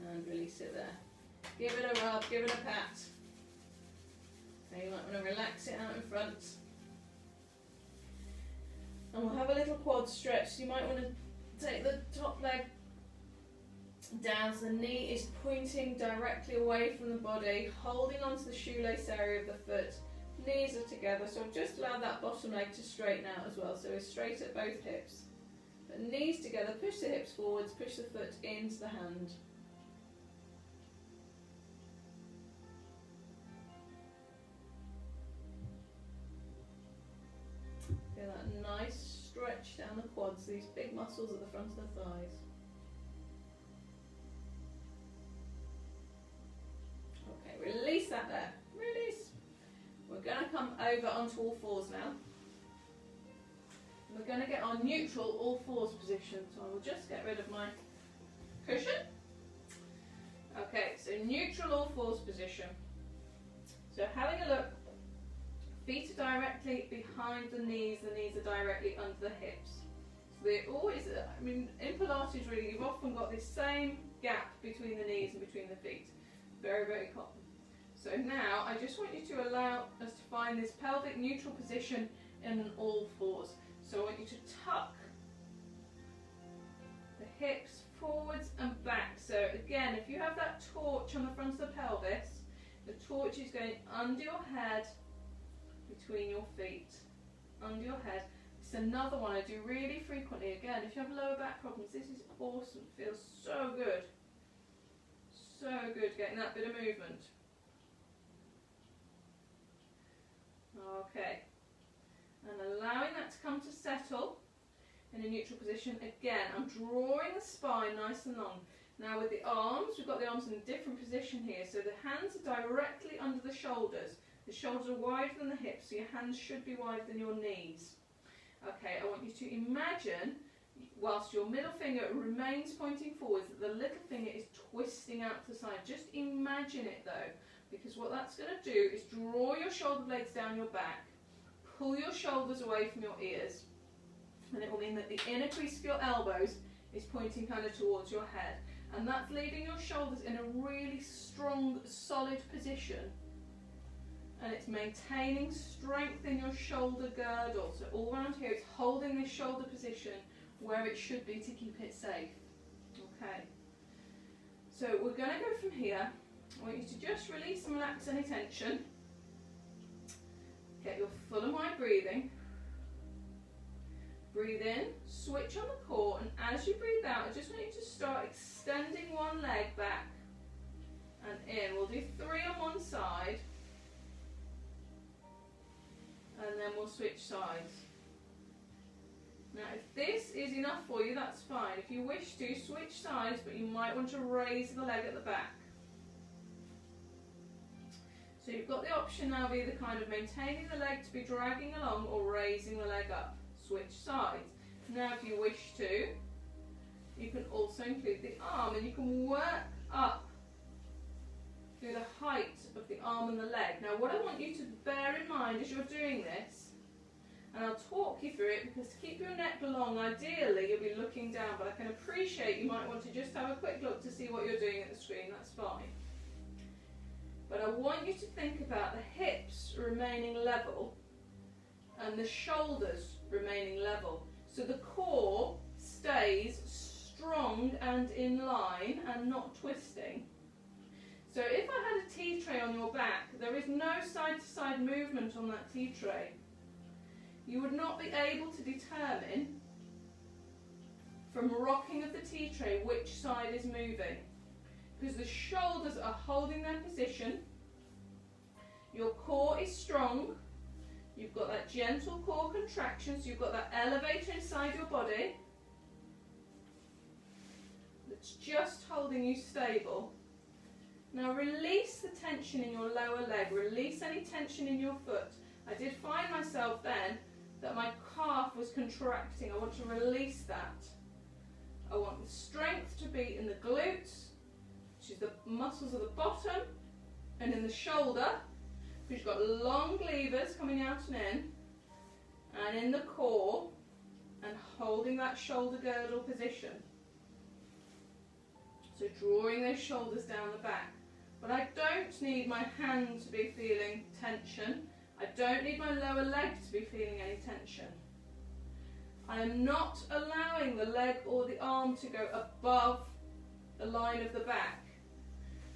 And release it there. Give it a rub, give it a pat. Now you might want to relax it out in front. And we'll have a little quad stretch. So you might want to take the top leg down so the knee is pointing directly away from the body, holding onto the shoelace area of the foot. Knees are together, so just allow that bottom leg to straighten out as well, so we're straight at both hips. But knees together, push the hips forwards, push the foot into the hand. Feel that nice stretch down the quads, these big muscles at the front of the thighs. Okay, release that there. Release. We're going to come over onto all fours now. We're going to get our neutral all fours position. So I will just get rid of my cushion. Okay, so neutral all fours position. So having a look, feet are directly behind the knees are directly under the hips. So they always, I mean, in Pilates really, you've often got this same gap between the knees and between the feet. Very, very common. So now I just want you to allow us to find this pelvic neutral position in an all fours. So I want you to tuck the hips forwards and back. So again, if you have that torch on the front of the pelvis, the torch is going under your head, between your feet, under your head. It's another one I do really frequently. Again, if you have lower back problems, this is awesome. It feels so good. So good getting that bit of movement. Okay, and allowing that to come to settle in a neutral position. Again, I'm drawing the spine nice and long. Now with the arms, we've got the arms in a different position here. So the hands are directly under the shoulders. The shoulders are wider than the hips, so your hands should be wider than your knees. Okay, I want you to imagine, whilst your middle finger remains pointing forwards, that the little finger is twisting out to the side. Just imagine it though. Because what that's going to do is draw your shoulder blades down your back, pull your shoulders away from your ears, and it will mean that the inner crease of your elbows is pointing kind of towards your head. And that's leaving your shoulders in a really strong, solid position. And it's maintaining strength in your shoulder girdle. So all around here, it's holding this shoulder position where it should be to keep it safe. Okay. So we're going to go from here. I want you to just release and relax any tension. Get your full and wide breathing. Breathe in, switch on the core, and as you breathe out, I just want you to start extending one leg back and in. We'll do 3 on one side. and then we'll switch sides. Now if this is enough for you, that's fine. If you wish to, switch sides, but you might want to raise the leg at the back. So you've got the option now of either kind of maintaining the leg to be dragging along or raising the leg up. Switch sides. Now if you wish to, you can also include the arm, and you can work up through the height of the arm and the leg. Now what I want you to bear in mind as you're doing this, and I'll talk you through it, because to keep your neck long, ideally you'll be looking down, but I can appreciate you might want to just have a quick look to see what you're doing at the screen, that's fine. But I want you to think about the hips remaining level and the shoulders remaining level. So the core stays strong and in line and not twisting. So if I had a tea tray on your back, there is no side to side movement on that tea tray. You would not be able to determine from rocking of the tea tray which side is moving, because the shoulders are holding their position, your core is strong, you've got that gentle core contraction, so you've got that elevator inside your body that's just holding you stable. Now release the tension in your lower leg, release any tension in your foot. I did find myself then that my calf was contracting. I want to release that. I want the strength to be in the glutes, which is the muscles at the bottom, and in the shoulder, because you've got long levers coming out and in, and in the core, and holding that shoulder girdle position. So drawing those shoulders down the back. But I don't need my hand to be feeling tension. I don't need my lower leg to be feeling any tension. I am not allowing the leg or the arm to go above the line of the back.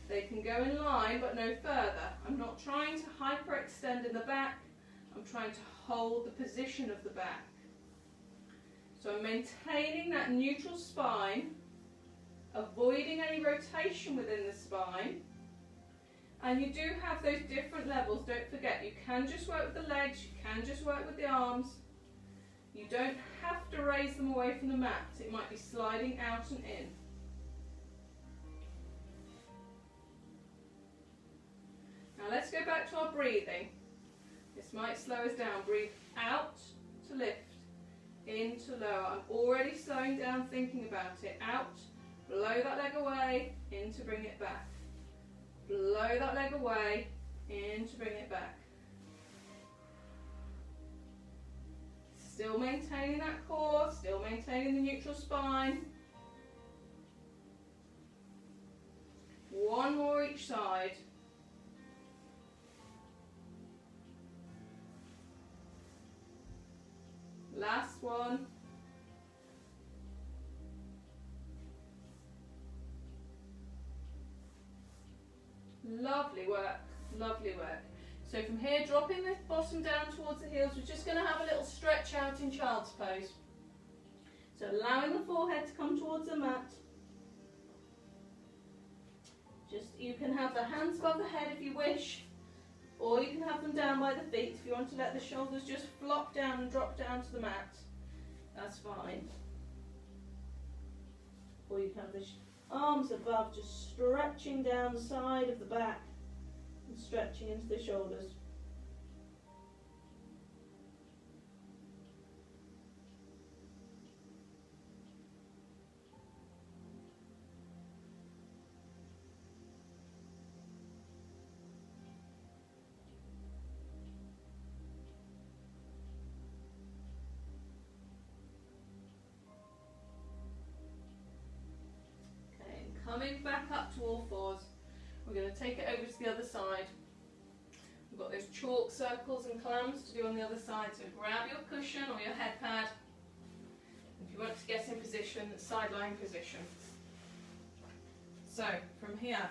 They can go in line but no further. I'm not trying to hyperextend in the back. I'm trying to hold the position of the back. So I'm maintaining that neutral spine, avoiding any rotation within the spine. And you do have those different levels, don't forget. You can just work with the legs, you can just work with the arms. You don't have to raise them away from the mat. It might be sliding out and in. Now let's go back to our breathing. This might slow us down. Breathe out to lift, in to lower. I'm already slowing down thinking about it. Out, blow that leg away, in to bring it back. Blow that leg away, in to bring it back. Still maintaining that core, still maintaining the neutral spine. One more each side. Last one. Lovely work, lovely work. So from here, dropping the bottom down towards the heels, we're just going to have a little stretch out in child's pose. So allowing the forehead to come towards the mat. You can have the hands above the head if you wish, or you can have them down by the feet if you want to let the shoulders just flop down and drop down to the mat. That's fine. Or you can have the arms above, just stretching down the side of the back and stretching into the shoulders. Coming back up to all fours, we're going to take it over to the other side. We've got those chalk circles and clams to do on the other side, so grab your cushion or your head pad. If you want to get in position, side lying position. So from here,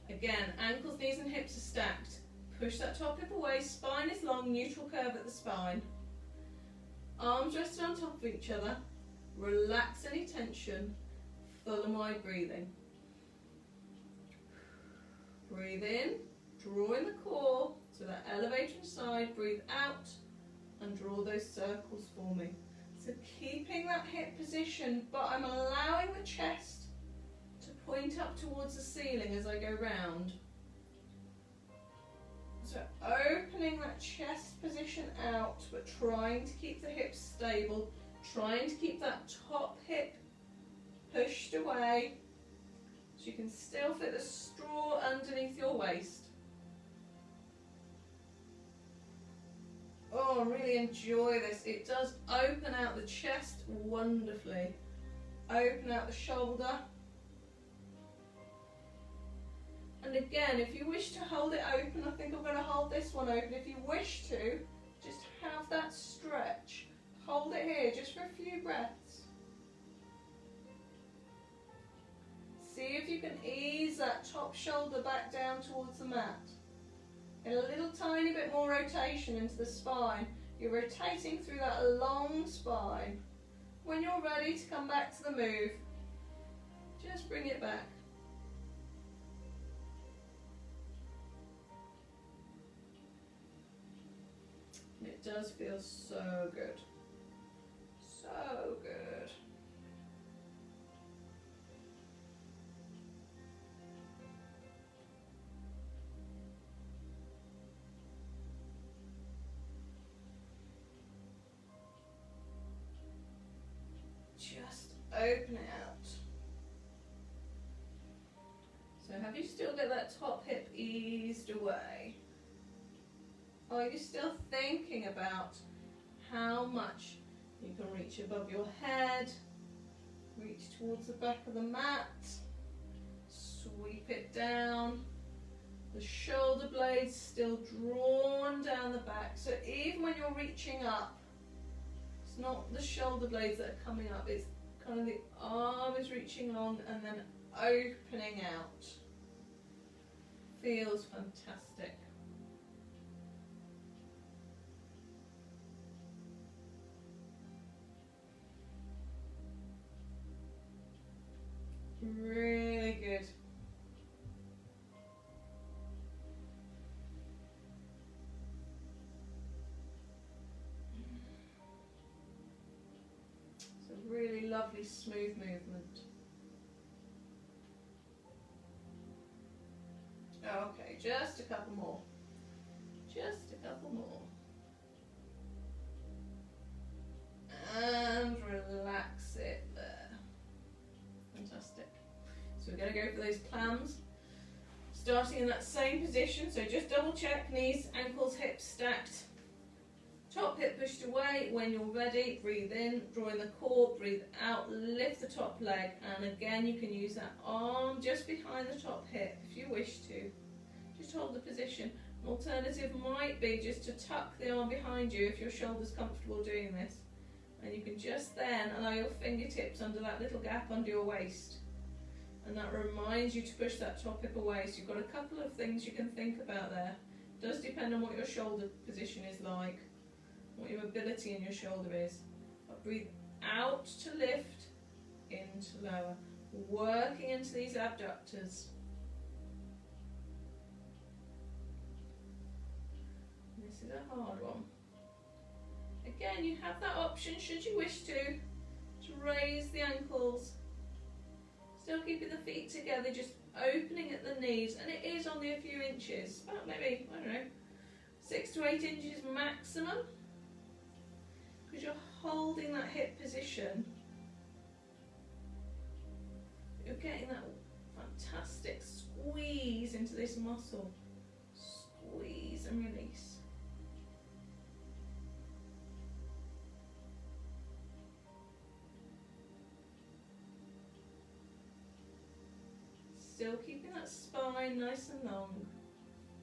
again, ankles, knees and hips are stacked. Push that top hip away, spine is long, neutral curve at the spine. Arms rested on top of each other. Relax any tension. Full and wide breathing. Breathe in, drawing the core So that elevator inside, breathe out and draw those circles for me. So keeping that hip position, but I'm allowing the chest to point up towards the ceiling as I go round. So opening that chest position out, but trying to keep the hips stable, trying to keep that top hip pushed away so you can still fit the straw underneath your waist. Oh, really enjoy this. It does open out the chest wonderfully. Open out the shoulder. And again, if you wish to hold it open, I think I'm going to hold this one open. If you wish to, just have that stretch. Hold it here just for a few breaths. See if you can ease that top shoulder back down towards the mat. Get a little tiny bit more rotation into the spine. You're rotating through that long spine. When you're ready to come back to the move, just bring it back. It does feel so good. So good. Just open it out. So have you still got that top hip eased away? Or are you still thinking about how much you can reach above your head, reach towards the back of the mat, sweep it down, the shoulder blades still drawn down the back, so even when you're reaching up, it's not the shoulder blades that are coming up, it's kind of the arm is reaching long and then opening out. Feels fantastic. Really good. It's a really lovely smooth movement. Okay, just a couple more. Just a couple more. And relax it there. Fantastic. So we're going to go for those plans. Starting in that same position, so just double check, knees, ankles, hips stacked. Top hip pushed away. When you're ready, breathe in, draw in the core, breathe out, lift the top leg, and again you can use that arm just behind the top hip if you wish to. Just hold the position. An alternative might be just to tuck the arm behind you if your shoulder's comfortable doing this. And you can just then allow your fingertips under that little gap under your waist. And that reminds you to push that top hip away. So you've got a couple of things you can think about there. It does depend on what your shoulder position is like, what your mobility in your shoulder is. But breathe out to lift, in to lower. Working into these abductors. This is a hard one. Again, you have that option, should you wish to raise the ankles. Still keeping the feet together, just opening at the knees, and it is only a few inches, about maybe, I don't know, 6 to 8 inches maximum, because you're holding that hip position. You're getting that fantastic squeeze into this muscle. Squeeze and release. Still keeping that spine nice and long.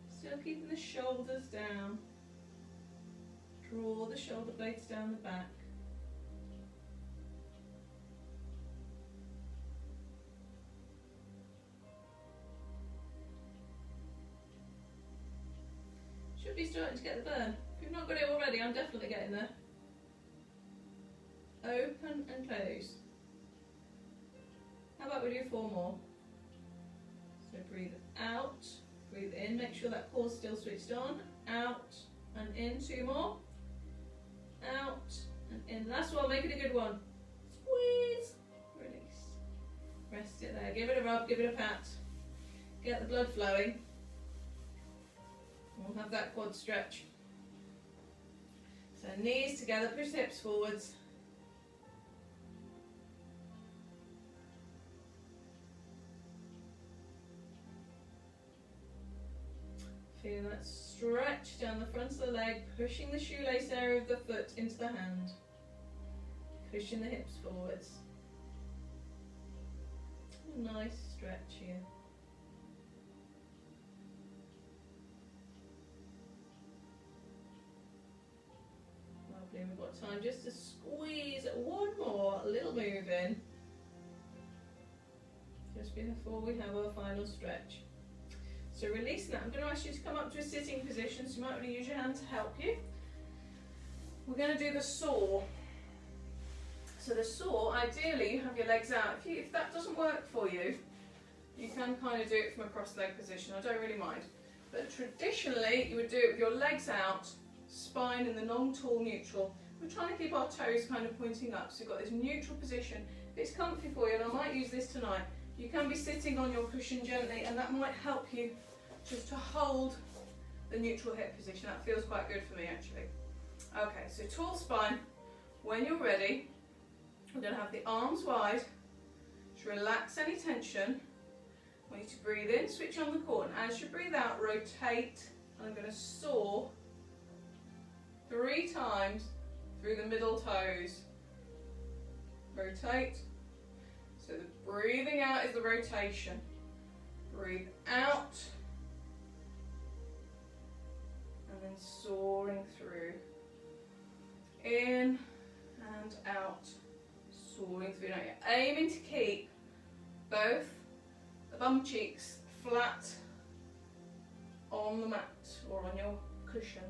Still keeping the shoulders down. Draw the shoulder blades down the back. Should be starting to get the burn. If you've not got it already, I'm definitely getting there. Open and close. How about we do 4 more? So breathe out, breathe in, make sure that core's still switched on, out and in. 2 more. Out and in. Last one, make it a good one. Squeeze, release. Rest it there. Give it a rub, give it a pat. Get the blood flowing. We'll have that quad stretch. So knees together, push the hips forwards. Feel that stretch down the front of the leg, pushing the shoelace area of the foot into the hand. Pushing the hips forwards. A nice stretch here. Lovely, we've got time just to squeeze one more little move in. Just before we have our final stretch. So releasing that, I'm going to ask you to come up to a sitting position, so you might want to use your hand to help you. We're going to do the saw. So the saw, ideally you have your legs out. If that doesn't work for you, you can kind of do it from a cross-leg position, I don't really mind. But traditionally you would do it with your legs out, spine in the non-tall neutral. We're trying to keep our toes kind of pointing up, so you've got this neutral position. If it's comfy for you, and I might use this tonight, you can be sitting on your cushion gently, and that might help you just to hold the neutral hip position. That feels quite good for me actually. Okay, so tall spine. When you're ready, we're going to have the arms wide. Just relax any tension. I want you to breathe in, switch on the core, and as you breathe out, rotate. And I'm going to saw 3 times through the middle toes. Rotate. So the breathing out is the rotation. Breathe out. And then soaring through. In and out. Soaring through. Now you're aiming to keep both the bum cheeks flat on the mat or on your cushion.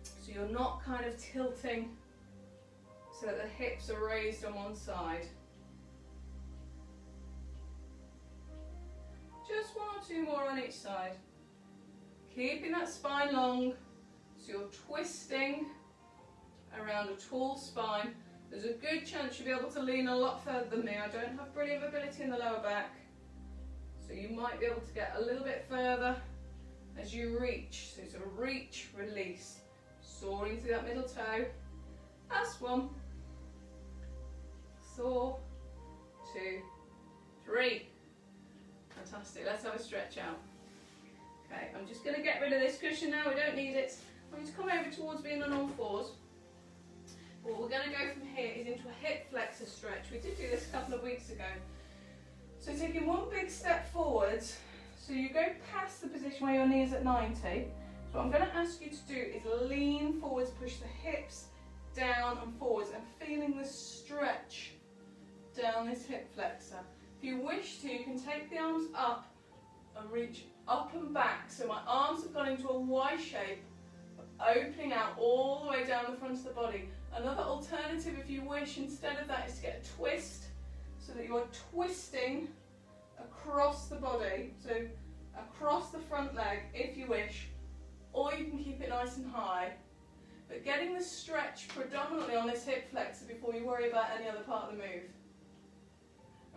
So you're not kind of tilting so that the hips are raised on one side. Just 1 or 2 more on each side. Keeping that spine long, so you're twisting around a tall spine. There's a good chance you'll be able to lean a lot further than me. I don't have brilliant mobility in the lower back, so you might be able to get a little bit further as you reach. So sort of reach, release, soaring through that middle toe. Last one. Saw, 2, 3. Fantastic. Let's have a stretch out. Okay, I'm just going to get rid of this cushion now. We don't need it. I'm going to come over towards being on all fours. What we're going to go from here is into a hip flexor stretch. We did do this a couple of weeks ago. So taking one big step forwards, so you go past the position where your knee is at 90. So what I'm going to ask you to do is lean forwards, push the hips down and forwards, and feeling the stretch down this hip flexor. If you wish to, you can take the arms up and reach up and back. So my arms have gone into a Y shape, opening out all the way down the front of the body. Another alternative, if you wish, instead of that, is to get a twist, so that you're twisting across the body, so across the front leg, if you wish, or you can keep it nice and high. But getting the stretch predominantly on this hip flexor before you worry about any other part of the move.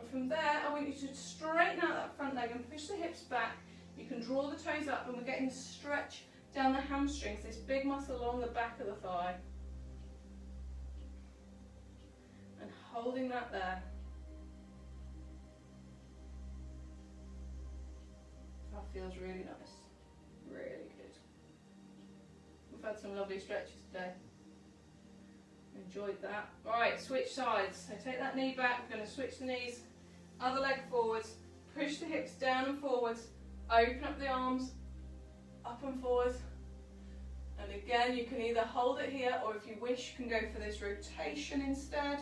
And from there, I want you to straighten out that front leg and push the hips back. You can draw the toes up, and we're getting the stretch down the hamstrings, this big muscle along the back of the thigh. And holding that there. That feels really nice. Really good. We've had some lovely stretches today. Enjoyed that. Alright, switch sides. So take that knee back, we're going to switch the knees, other leg forwards, push the hips down and forwards, open up the arms, up and forwards. And again, you can either hold it here, or if you wish, you can go for this rotation instead.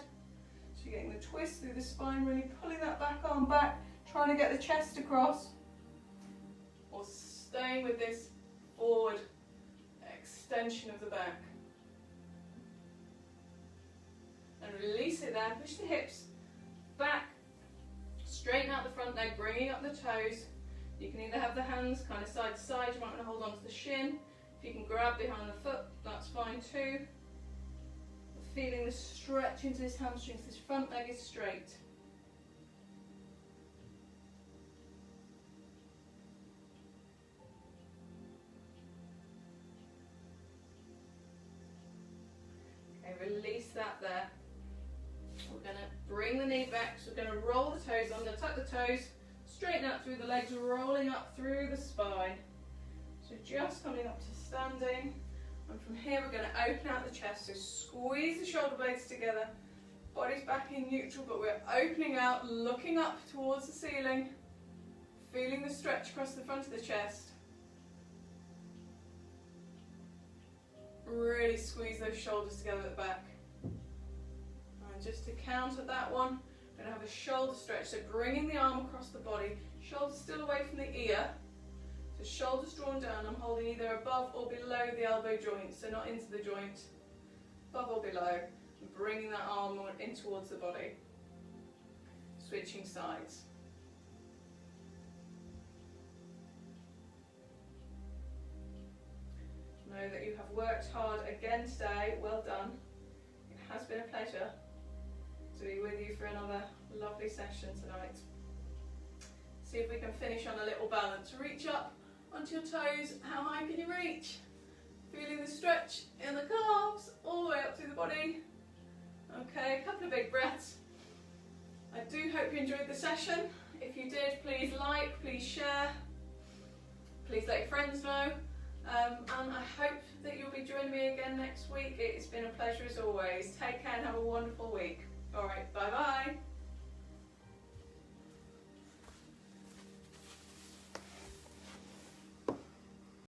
So you're getting the twist through the spine, really pulling that back arm back, trying to get the chest across, or staying with this forward extension of the back. And release it there, push the hips back, straighten out the front leg, bringing up the toes. You can either have the hands kind of side to side, you might want to hold on to the shin. If you can grab behind the foot, that's fine too. Feeling the stretch into this hamstring, so this front leg is straight. Okay, release that there. We're going to bring the knee back, so we're going to roll the toes under, tuck the toes, straighten out through the legs, rolling up through the spine. So just coming up to standing. And from here we're going to open out the chest, so squeeze the shoulder blades together, body's back in neutral, but we're opening out, looking up towards the ceiling, feeling the stretch across the front of the chest. Really squeeze those shoulders together at the back. And just to counter that one, we're going to have a shoulder stretch, so bringing the arm across the body, shoulders still away from the ear. So shoulders drawn down, I'm holding either above or below the elbow joint, so not into the joint, above or below, and bringing that arm in towards the body. Switching sides. Know that you have worked hard again today, well done. It has been a pleasure to be with you for another lovely session tonight. See if we can finish on a little balance. Reach up onto your toes. How high can you reach? Feeling the stretch in the calves all the way up through the body. Okay, a couple of big breaths. I do hope you enjoyed the session. If you did, please like, please share, please let your friends know. And I hope that you'll be joining me again next week. It's been a pleasure as always. Take care and have a wonderful week. Alright, bye bye.